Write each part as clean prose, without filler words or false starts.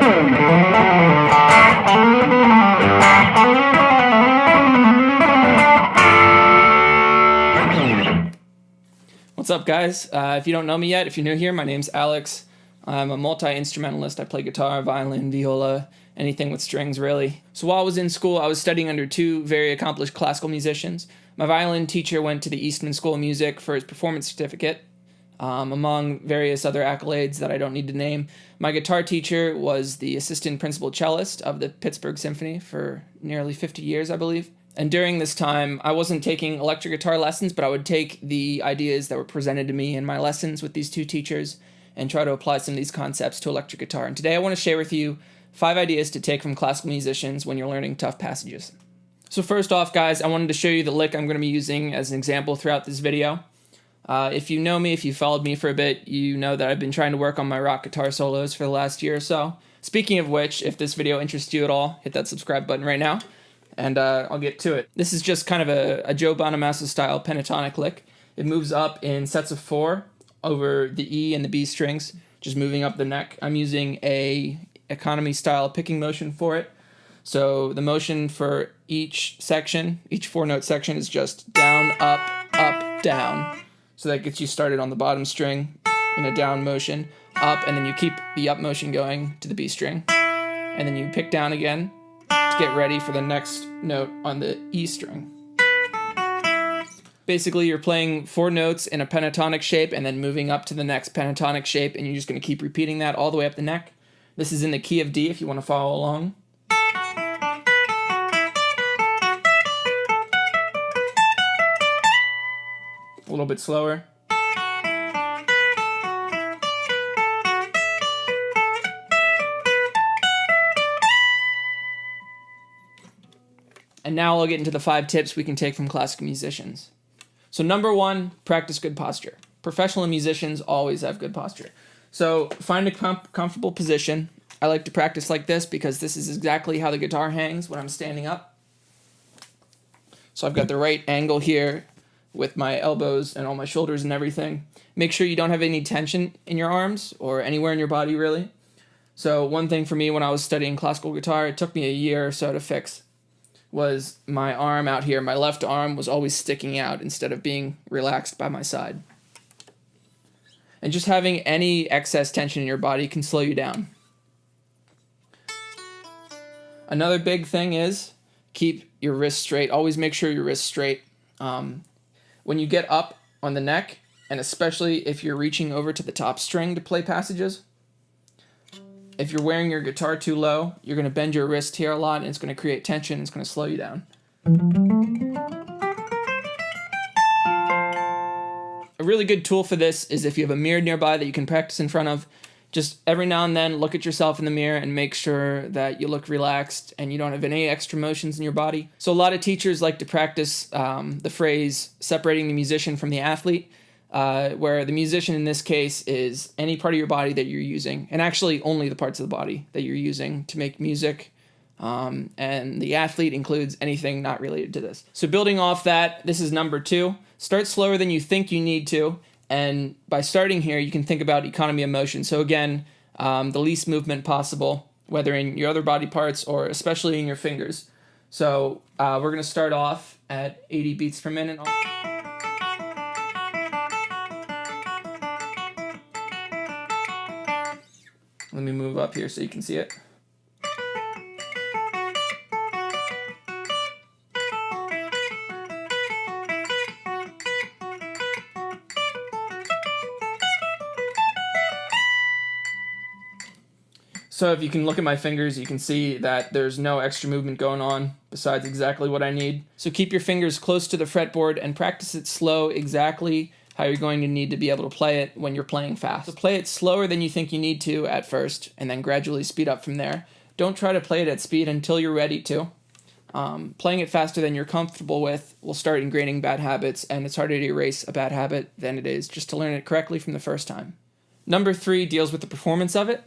What's up, guys? If you don't know me yet, if you're new here, my name's Alex. I'm a multi-instrumentalist. I play guitar, violin, viola, anything with strings, really. So while I was in school, I was studying under two very accomplished classical musicians. My violin teacher went to the Eastman School of Music for his performance certificate, among various other accolades that I don't need to name. My guitar teacher was the assistant principal cellist of the Pittsburgh Symphony for nearly 50 years, I believe. And during this time, I wasn't taking electric guitar lessons, but I would take the ideas that were presented to me in my lessons with these two teachers and try to apply some of these concepts to electric guitar. And today I want to share with you 5 ideas to take from classical musicians when you're learning tough passages. So first off, guys, I wanted to show you the lick I'm going to be using as an example throughout this video. If you know me, if you followed me for a bit, you know that I've been trying to work on my rock guitar solos for the last year or so. Speaking of which, if this video interests you at all, hit that subscribe button right now. And I'll get to it. This is just kind of a Joe Bonamassa style pentatonic lick. It moves up in sets of 4 over the E and the B strings, just moving up the neck. I'm using a economy style picking motion for it. So the motion for each section, each 4-note section, is just down, up, down. So that gets you started on the bottom string in a down motion, up, and then you keep the up motion going to the B string. And then you pick down again to get ready for the next note on the E string. Basically, you're playing 4 notes in a pentatonic shape and then moving up to the next pentatonic shape, and you're just going to keep repeating that all the way up the neck. This is in the key of D if you want to follow along. A little bit slower. And now I'll get into the 5 tips we can take from classical musicians. So number 1, practice good posture. Professional musicians always have good posture. So find a comfortable position. I like to practice like this because this is exactly how the guitar hangs when I'm standing up. So I've got the right angle here with my elbows and all my shoulders and everything. Make sure you don't have any tension in your arms or anywhere in your body, really. So one thing for me when I was studying classical guitar, it took me a year or so to fix, was my arm out here. My left arm was always sticking out instead of being relaxed by my side. And just having any excess tension in your body can slow you down. Another big thing is keep your wrists straight. Always make sure your wrists straight. When you get up on the neck, and especially if you're reaching over to the top string to play passages, if you're wearing your guitar too low, you're going to bend your wrist here a lot, and it's going to create tension, and it's going to slow you down. A really good tool for this is if you have a mirror nearby that you can practice in front of. Just every now and then look at yourself in the mirror and make sure that you look relaxed and you don't have any extra motions in your body. So a lot of teachers like to practice the phrase separating the musician from the athlete, where the musician in this case is any part of your body that you're using, and actually only the parts of the body that you're using to make music, and the athlete includes anything not related to this. So building off that, this is number 2. Start slower than you think you need to, and by starting here, you can think about economy of motion. So again, the least movement possible, whether in your other body parts or especially in your fingers. So we're going to start off at 80 beats per minute. Let me move up here so you can see it. So if you can look at my fingers, you can see that there's no extra movement going on besides exactly what I need. So keep your fingers close to the fretboard and practice it slow, exactly how you're going to need to be able to play it when you're playing fast. So play it slower than you think you need to at first, and then gradually speed up from there. Don't try to play it at speed until you're ready to. Playing it faster than you're comfortable with will start ingraining bad habits, and it's harder to erase a bad habit than it is just to learn it correctly from the first time. Number 3 deals with the performance of it.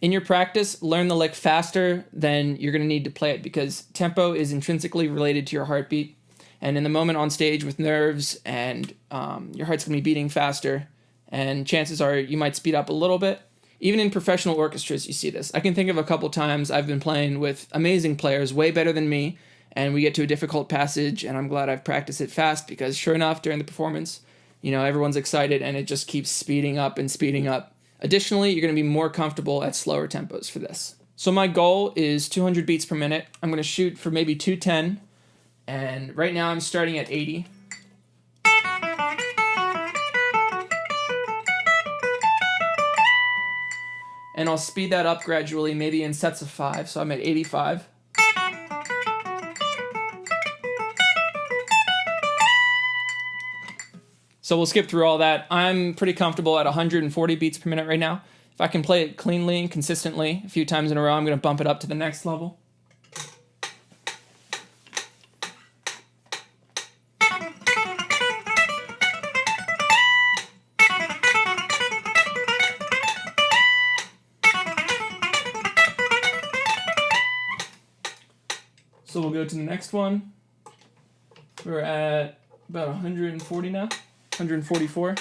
In your practice, learn the lick faster than you're going to need to play it, because tempo is intrinsically related to your heartbeat. And in the moment on stage with nerves and your heart's going to be beating faster, and chances are you might speed up a little bit. Even in professional orchestras, you see this. I can think of a couple times I've been playing with amazing players, way better than me, and we get to a difficult passage, and I'm glad I've practiced it fast, because sure enough, during the performance, everyone's excited, and it just keeps speeding up and speeding up. Additionally, you're going to be more comfortable at slower tempos for this. So my goal is 200 beats per minute. I'm going to shoot for maybe 210, and right now I'm starting at 80. And I'll speed that up gradually, maybe in sets of 5, so I'm at 85. So we'll skip through all that. I'm pretty comfortable at 140 beats per minute right now. If I can play it cleanly and consistently a few times in a row, I'm going to bump it up to the next level. So we'll go to the next one. We're at about 140 now, 144.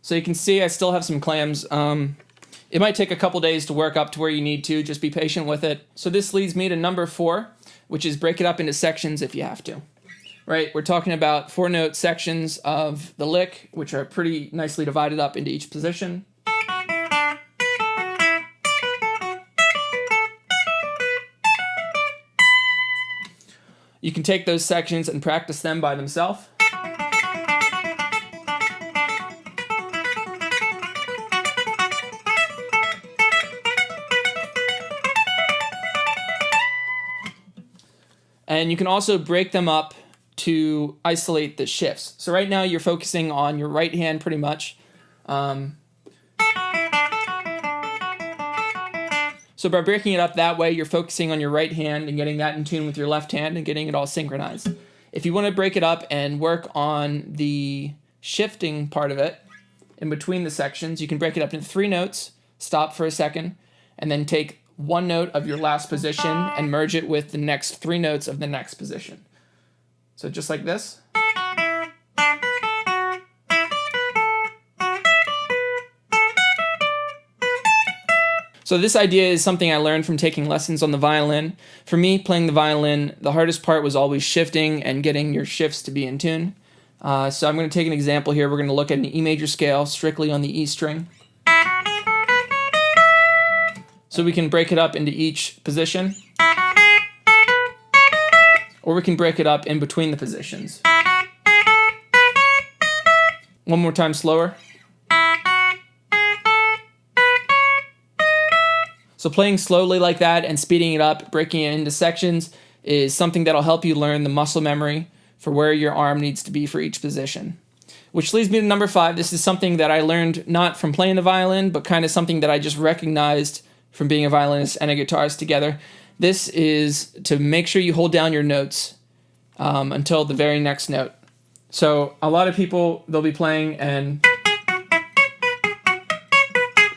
So you can see I still have some clams. It might take a couple days to work up to where you need to. Just be patient with it. So this leads me to number 4, which is break it up into sections if you have to. Right? We're talking about 4-note sections of the lick, which are pretty nicely divided up into each position. You can take those sections and practice them by themselves. And you can also break them up to isolate the shifts. So right now you're focusing on your right hand pretty much. So by breaking it up that way, you're focusing on your right hand and getting that in tune with your left hand and getting it all synchronized. If you want to break it up and work on the shifting part of it in between the sections, you can break it up into 3 notes, stop for a second, and then take 1 note of your last position and merge it with the next 3 notes of the next position. So just like this. So this idea is something I learned from taking lessons on the violin. For me, playing the violin, the hardest part was always shifting and getting your shifts to be in tune. So I'm going to take an example here. We're going to look at an E major scale strictly on the E string. So we can break it up into each position, or we can break it up in between the positions. One more time slower. So playing slowly like that and speeding it up, breaking it into sections, is something that'll help you learn the muscle memory for where your arm needs to be for each position. Which leads me to number 5. This is something that I learned not from playing the violin, but kind of something that I just recognized from being a violinist and a guitarist together. This is to make sure you hold down your notes until the very next note. So a lot of people, they'll be playing and...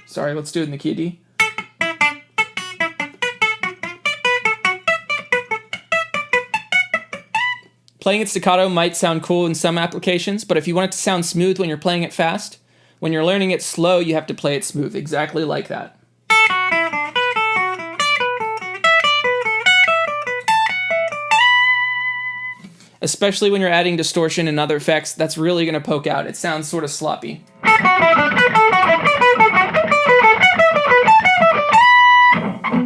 Sorry, let's do it in the key of D. Playing it staccato might sound cool in some applications, but if you want it to sound smooth when you're playing it fast, when you're learning it slow, you have to play it smooth, exactly like that. Especially when you're adding distortion and other effects, that's really going to poke out. It sounds sort of sloppy.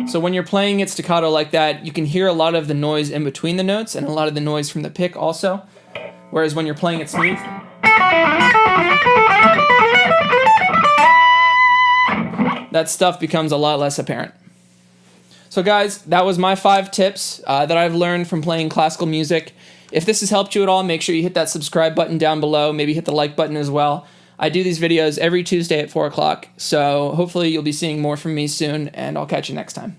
So when you're playing it staccato like that, you can hear a lot of the noise in between the notes and a lot of the noise from the pick also. Whereas when you're playing it smooth, that stuff becomes a lot less apparent. So guys, that was my 5 tips that I've learned from playing classical music. If this has helped you at all, make sure you hit that subscribe button down below. Maybe hit the like button as well. I do these videos every Tuesday at 4 o'clock, so hopefully you'll be seeing more from me soon, and I'll catch you next time.